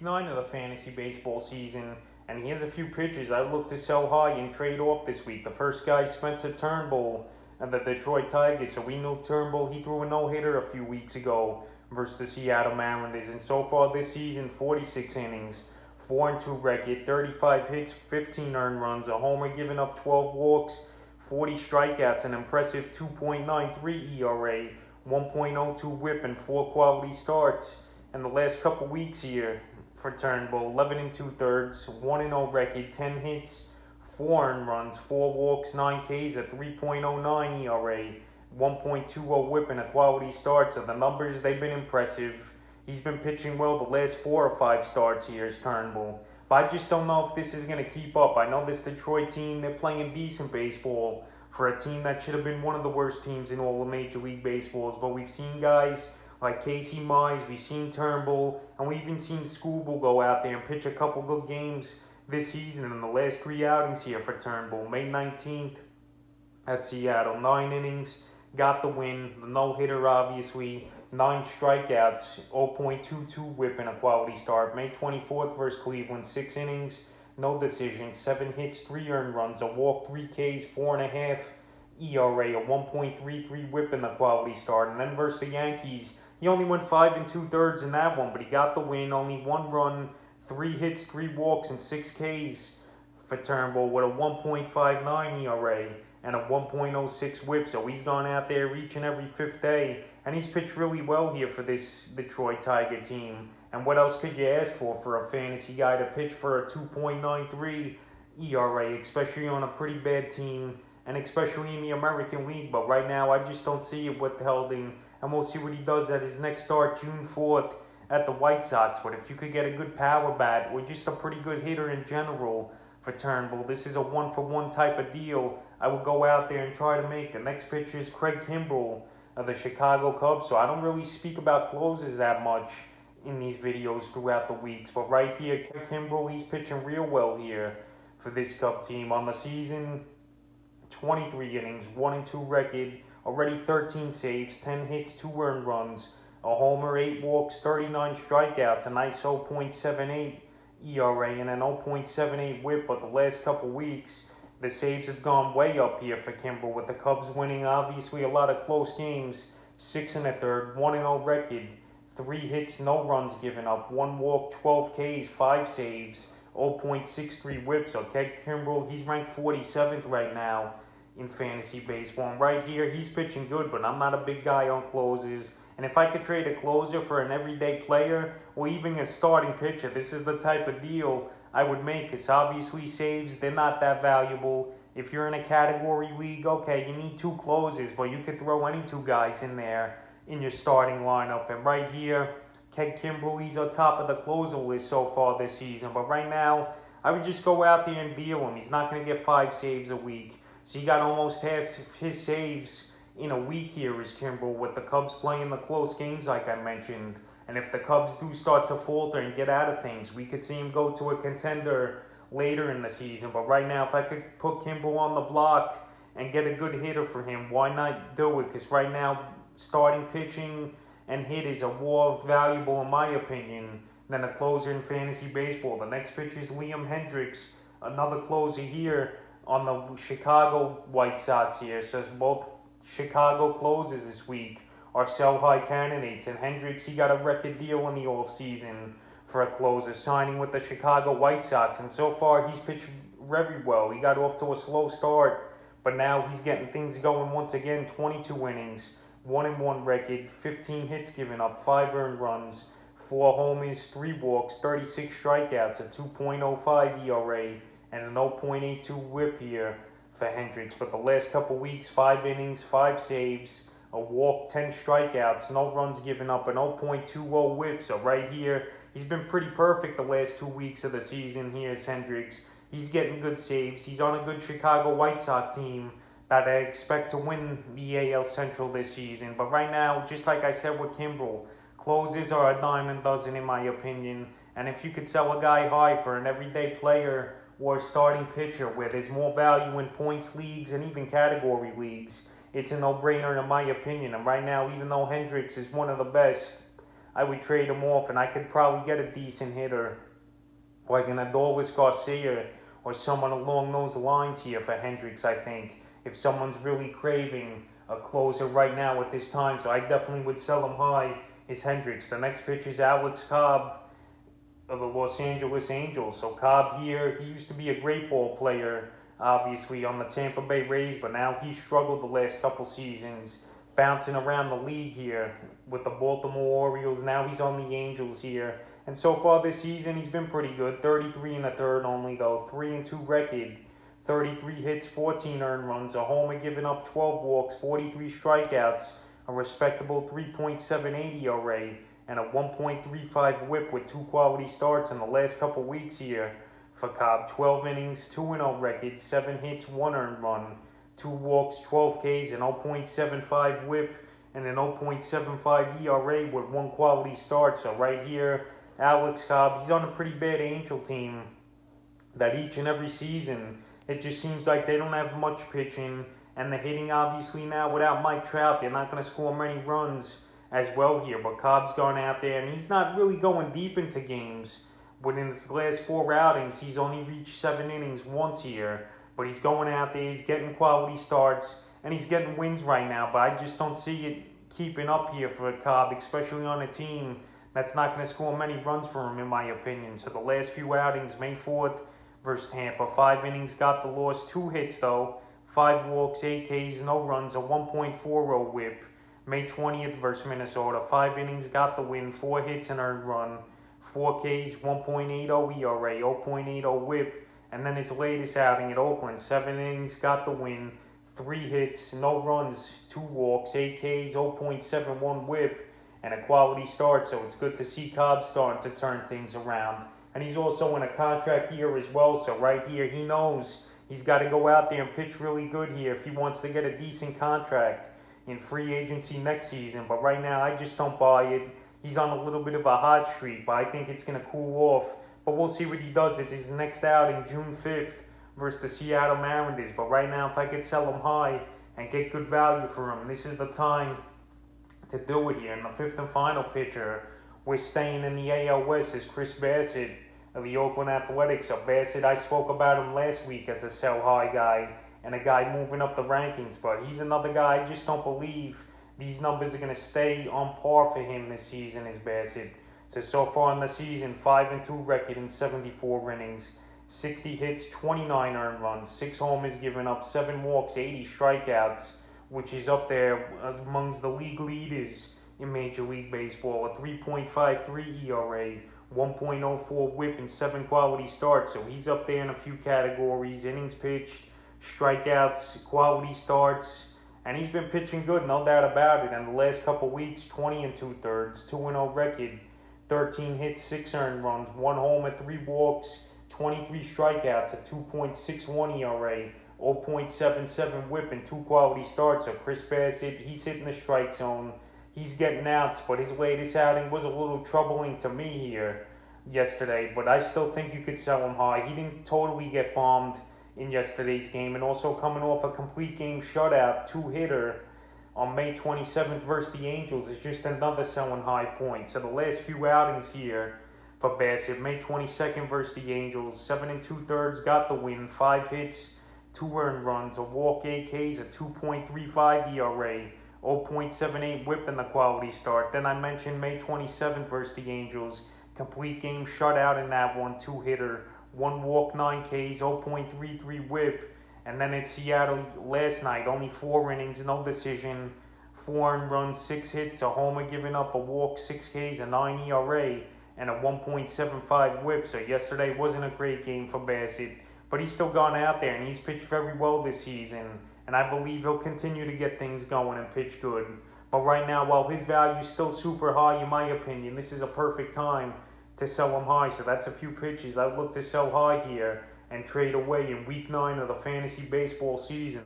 Week 9 of the fantasy baseball season, and he has a few pitchers I look to sell high and trade off this week. The first guy, Spencer Turnbull of the Detroit Tigers. So we know Turnbull, he threw a no-hitter a few weeks ago versus the Seattle Mariners, and so far this season, 46 innings, 4-2 record, 35 hits, 15 earned runs, a homer, giving up 12 walks, 40 strikeouts, an impressive 2.93 ERA, 1.02 whip, and 4 quality starts. And the last couple weeks here for Turnbull, 11 2/3, 1-0 record, 10 hits, 4 earned runs, 4 walks, 9 Ks, a 3.09 ERA, 1.20 whip, and a quality start. So the numbers, they've been impressive. He's been pitching well the last 4 or 5 starts here as Turnbull. But I just don't know if this is going to keep up. I know this Detroit team, they're playing decent baseball for a team that should have been one of the worst teams in all of Major League Baseballs. But we've seen guys like Casey Mize, we've seen Turnbull, and we've even seen Cobb go out there and pitch a couple good games this season in the last 3 outings here for Turnbull. May 19th at Seattle, 9 innings, got the win, the no-hitter obviously, 9 strikeouts, 0.22 whip, and a quality start. May 24th versus Cleveland, 6 innings, no decision, 7 hits, 3 earned runs, a walk, 3 Ks, 4.5 ERA, a 1.33 whip, and the quality start. And then versus the Yankees, he only went 5 2/3 in that one, but he got the win. Only 1 run, 3 hits, 3 walks, and 6 Ks for Turnbull with a 1.59 ERA and a 1.06 whip. So he's gone out there each and every 5th day, and he's pitched really well here for this Detroit Tiger team. And what else could you ask for a fantasy guy to pitch for a 2.93 ERA, especially on a pretty bad team, and especially in the American League? But right now, I just don't see it withholding, and we'll see what he does at his next start, June 4th, at the White Sox. But if you could get a good power bat, or just a pretty good hitter in general for Turnbull, this is a 1-for-1 type of deal. I would go out there and try to make. The next pitcher is Craig Kimbrel of the Chicago Cubs, so I don't really speak about closers that much in these videos throughout the weeks. But right here, Craig Kimbrel, he's pitching real well here for this Cub team. On the season, 23 innings, 1-2 record, already 13 saves, 10 hits, 2 earned runs, a homer, 8 walks, 39 strikeouts, a nice 0.78 ERA, and an 0.78 whip. But the last couple weeks, the saves have gone way up here for Kimbrel, with the Cubs winning obviously a lot of close games, 6 1/3, 1-0 record, 3 hits, no runs given up, 1 walk, 12 Ks, 5 saves, 0.63 whip. So Kimbrel, he's ranked 47th right now in fantasy baseball. And right here, he's pitching good, but I'm not a big guy on closers. And if I could trade a closer for an everyday player, or even a starting pitcher, this is the type of deal I would make, because obviously saves, they're not that valuable. If you're in a category league, okay, you need 2 closers, but you could throw any 2 guys in there in your starting lineup. And right here, Kimbrel, he's on top of the closer list so far this season. But right now, I would just go out there and deal him. He's not going to get 5 saves a week. So you got almost half his saves in a week here is Kimbrel, with the Cubs playing the close games like I mentioned. And if the Cubs do start to falter and get out of things, we could see him go to a contender later in the season. But right now, if I could put Kimbrel on the block and get a good hitter for him, why not do it? Because right now, starting pitching and hitters are more valuable, in my opinion, than a closer in fantasy baseball. The next pitcher is Hendriks, another closer here on the Chicago White Sox here. So both Chicago closers this week are sell-high candidates. And Hendriks, he got a record deal in the offseason for a closer, signing with the Chicago White Sox. And so far, he's pitched very well. He got off to a slow start, but now he's getting things going once again. 22 innings, 1-1 record, 15 hits given up, 5 earned runs, 4 homers, 3 walks, 36 strikeouts, a 2.05 ERA, and an 0.82 whip here for Hendriks. But the last couple weeks, 5 innings, 5 saves, a walk, 10 strikeouts, no runs given up, an 0.20 whip. So right here, he's been pretty perfect the last 2 weeks of the season. Here's Hendriks. He's getting good saves. He's on a good Chicago White Sox team that I expect to win the AL Central this season. But right now, just like I said with Kimbrel, closers are a dime a dozen in my opinion. And if you could sell a guy high for an everyday player or a starting pitcher where there's more value in points leagues and even category leagues, it's a no-brainer in my opinion. And right now, even though Hendriks is one of the best, I would trade him off, and I could probably get a decent hitter like an Adolis Garcia or someone along those lines here for Hendriks, I think, if someone's really craving a closer right now at this time. So I definitely would sell him high, is Hendriks. The next pitch is Alex Cobb of the Los Angeles Angels. So Cobb here, he used to be a great ball player, obviously, on the Tampa Bay Rays, but now he's struggled the last couple seasons, bouncing around the league here with the Baltimore Orioles. Now he's on the Angels here. And so far this season, he's been pretty good. 33 and a third only, though. 3-2 record. 33 hits, 14 earned runs, a homer, giving up 12 walks, 43 strikeouts, a respectable 3.78 ERA, and a 1.35 whip with 2 quality starts in the last couple weeks here for Cobb. 12 innings, 2-0 record, 7 hits, 1 earned run, 2 walks, 12 Ks, an 0.75 whip, and an 0.75 ERA with 1 quality start. So right here, Alex Cobb, he's on a pretty bad Angel team that each and every season, it just seems like they don't have much pitching, and the hitting, obviously, now without Mike Trout, they're not going to score many runs as well here. But Cobb's gone out there, and he's not really going deep into games. Within his last 4 outings, he's only reached 7 innings once here. But he's going out there, he's getting quality starts, and he's getting wins right now. But I just don't see it keeping up here for Cobb, especially on a team that's not going to score many runs for him, in my opinion. So the last few outings, May 4th versus Tampa, 5 innings, got the loss, 2 hits though, 5 walks, 8 Ks, no runs, a 1.40 whip. May 20th versus Minnesota, 5 innings, got the win, 4 hits and earned run, 4 Ks, 1.80 ERA, 0.80 whip. And then his latest outing at Oakland, 7 innings, got the win, 3 hits, no runs, 2 walks, 8 Ks, 0.71 whip, and a quality start. So it's good to see Cobb starting to turn things around. And he's also in a contract year as well. So right here, he knows he's got to go out there and pitch really good here if he wants to get a decent contract in free agency next season. But right now, I just don't buy it. He's on a little bit of a hot streak, but I think it's going to cool off. But we'll see what he does. It's his next outing, June 5th, versus the Seattle Mariners. But right now, if I could sell him high and get good value for him, this is the time to do it here. And the 5th and final pitcher, we're staying in the AL West, is Chris Bassitt of the Oakland Athletics. So Bassitt, I spoke about him last week as a sell high guy and a guy moving up the rankings. But he's another guy I just don't believe these numbers are going to stay on par for him this season, is Bassitt. So far in the season, 5-2 record in 74 innings, 60 hits, 29 earned runs, 6 homers given up, 7 walks, 80 strikeouts, which is up there amongst the league leaders in Major League Baseball. A 3.53 ERA, 1.04 whip, and 7 quality starts. So he's up there in a few categories: innings pitched, strikeouts, quality starts. And he's been pitching good, no doubt about it. And the last couple weeks, 20 2/3, 2-0 record, 13 hits, 6 earned runs, 1 homer, 3 walks, 23 strikeouts, a 2.61 ERA, 0.77 whip, and 2 quality starts. So Chris Bassitt, he's hitting the strike zone. He's getting outs, but his latest outing was a little troubling to me here yesterday. But I still think you could sell him high. He didn't totally get bombed in yesterday's game, and also coming off a complete game shutout, 2-hitter on May 27th versus the Angels is just another selling high point. So the last few outings here for Bassitt, May 22nd versus the Angels, 7 2/3, got the win, 5 hits, 2 earned runs, a walk, 8 Ks, a 2.35 ERA, 0.78 whip, in the quality start. Then I mentioned May 27th versus the Angels, complete game shutout in that one, 2-hitter, 1 walk, 9 Ks, 0.33 whip. And then at Seattle last night, only 4 innings, no decision, 4 earned runs, 6 hits, a homer given up, a walk, 6 Ks, a 9 ERA, and a 1.75 whip. So yesterday wasn't a great game for Bassitt, but he's still gone out there and he's pitched very well this season. And I believe he'll continue to get things going and pitch good. But right now, while his value is still super high, in my opinion, this is a perfect time to sell him high. So that's a few pitches I look to sell high here and trade away in week 9 of the fantasy baseball season.